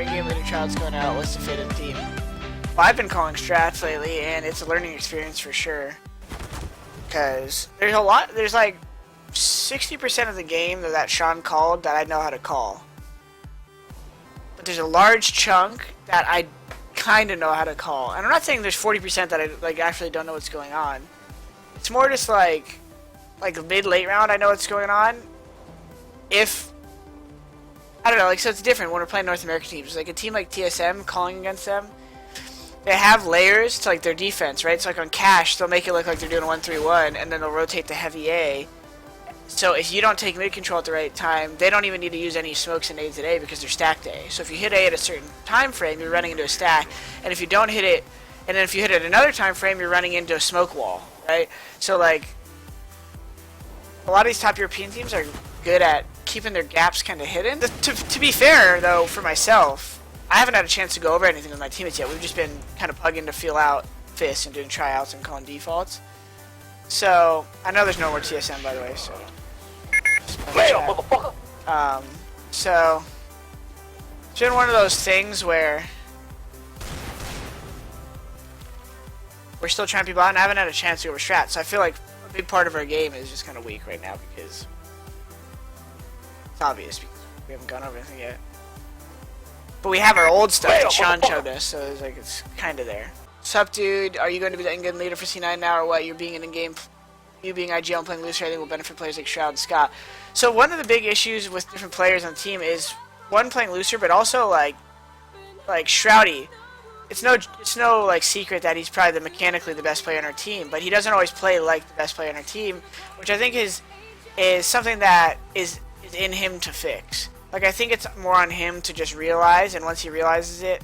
in-game leader trials going out, what's the fate of the team? Well, I've been calling strats lately, and it's a learning experience for sure. Because there's like 60% of the game that Sean called that I know how to call. But there's a large chunk that I kind of know how to call. And I'm not saying there's 40% that I actually don't know what's going on. It's more just like mid-late round I know what's going on. If I don't know, like, so it's different when we're playing North American teams. Like a team like TSM, calling against them, they have layers to like their defense, right? So like on Cash, they'll make it look like they're doing a 1-3-1, and then they'll rotate the heavy A. So if you don't take mid control at the right time, they don't even need to use any smokes and nades at A because they're stacked A. So if you hit A at a certain time frame, you're running into a stack, and if you don't hit it, and then if you hit it another time frame, you're running into a smoke wall, right? So like a lot of these top European teams are good at keeping their gaps kind of hidden. To be fair, though, for myself, I haven't had a chance to go over anything with my teammates yet. We've just been kind of plugging to feel out fists and doing tryouts and calling defaults. So I know there's no more TSM, by the way. So, so it's been one of those things where we're still trying to be bot, and I haven't had a chance to go over strat. So I feel like a big part of our game is just kind of weak right now because it's obvious because we haven't gone over anything yet. But we have our old stuff that Sean showed us, so it's like it's kind of there. Sup, dude? Are you going to be the in-game leader for C9 now, or what? You're being an in-game, you being IGL and playing looser, I think will benefit players like Shroud and Scott. So one of the big issues with different players on the team is one playing looser, but also like Shroudy. It's no like secret that he's probably mechanically the best player on our team, but he doesn't always play like the best player on our team, which I think is something that is in him to fix. Like, I think it's more on him to just realize, and once he realizes it,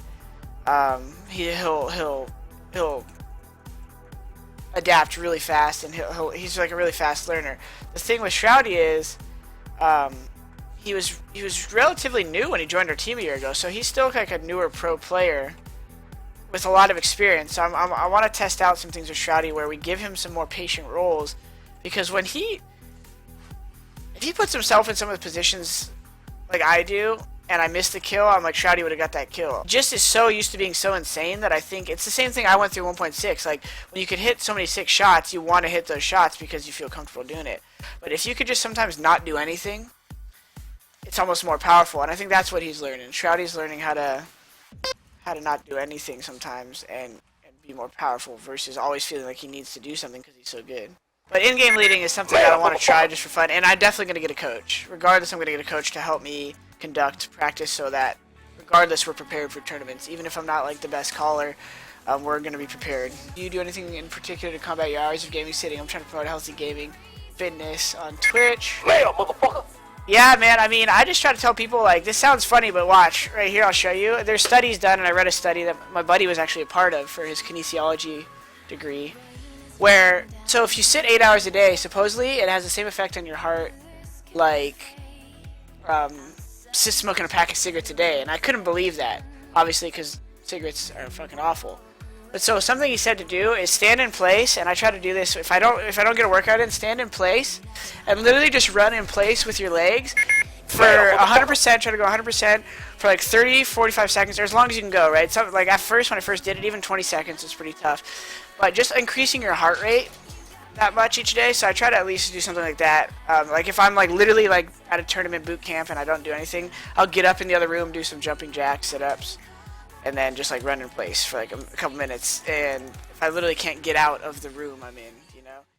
he'll adapt really fast, and he's like a really fast learner. The thing with Shroudy is, he was relatively new when he joined our team a year ago, so he's still like a newer pro player with a lot of experience. So I want to test out some things with Shroudy where we give him some more patient roles, because if he puts himself in some of the positions like I do, and I miss the kill, I'm like, Shroudy would have got that kill. Just is so used to being so insane that I think it's the same thing I went through 1.6. Like, when you could hit so many 6 shots, you want to hit those shots because you feel comfortable doing it. But if you could just sometimes not do anything, it's almost more powerful, and I think that's what he's learning. Shroudy's learning how to not do anything sometimes and be more powerful versus always feeling like he needs to do something because he's so good. But in-game leading is something that I want to try just for fun, and I'm definitely going to get a coach. Regardless, I'm going to get a coach to help me conduct practice so that, regardless, we're prepared for tournaments. Even if I'm not like the best caller, we're going to be prepared. Do you do anything in particular to combat your hours of gaming sitting? I'm trying to promote healthy gaming, fitness on Twitch. Yeah, man, I mean, I just try to tell people, like, this sounds funny, but watch. Right here, I'll show you. There's studies done, and I read a study that my buddy was actually a part of for his kinesiology degree. So if you sit 8 hours a day, supposedly it has the same effect on your heart like smoking a pack of cigarettes a day, and I couldn't believe that, obviously, because cigarettes are fucking awful. But so something he said to do is stand in place, and I try to do this if I don't get a workout in, stand in place, and literally just run in place with your legs for 100%, try to go 100% for like 30, 45 seconds, or as long as you can go, right? So like at first, when I first did it, even 20 seconds was pretty tough. But just increasing your heart rate that much each day, so I try to at least do something like that. Like if I'm like literally like at a tournament boot camp and I don't do anything, I'll get up in the other room, do some jumping jacks, sit-ups, and then just like run in place for like a couple minutes. And if I literally can't get out of the room I'm in,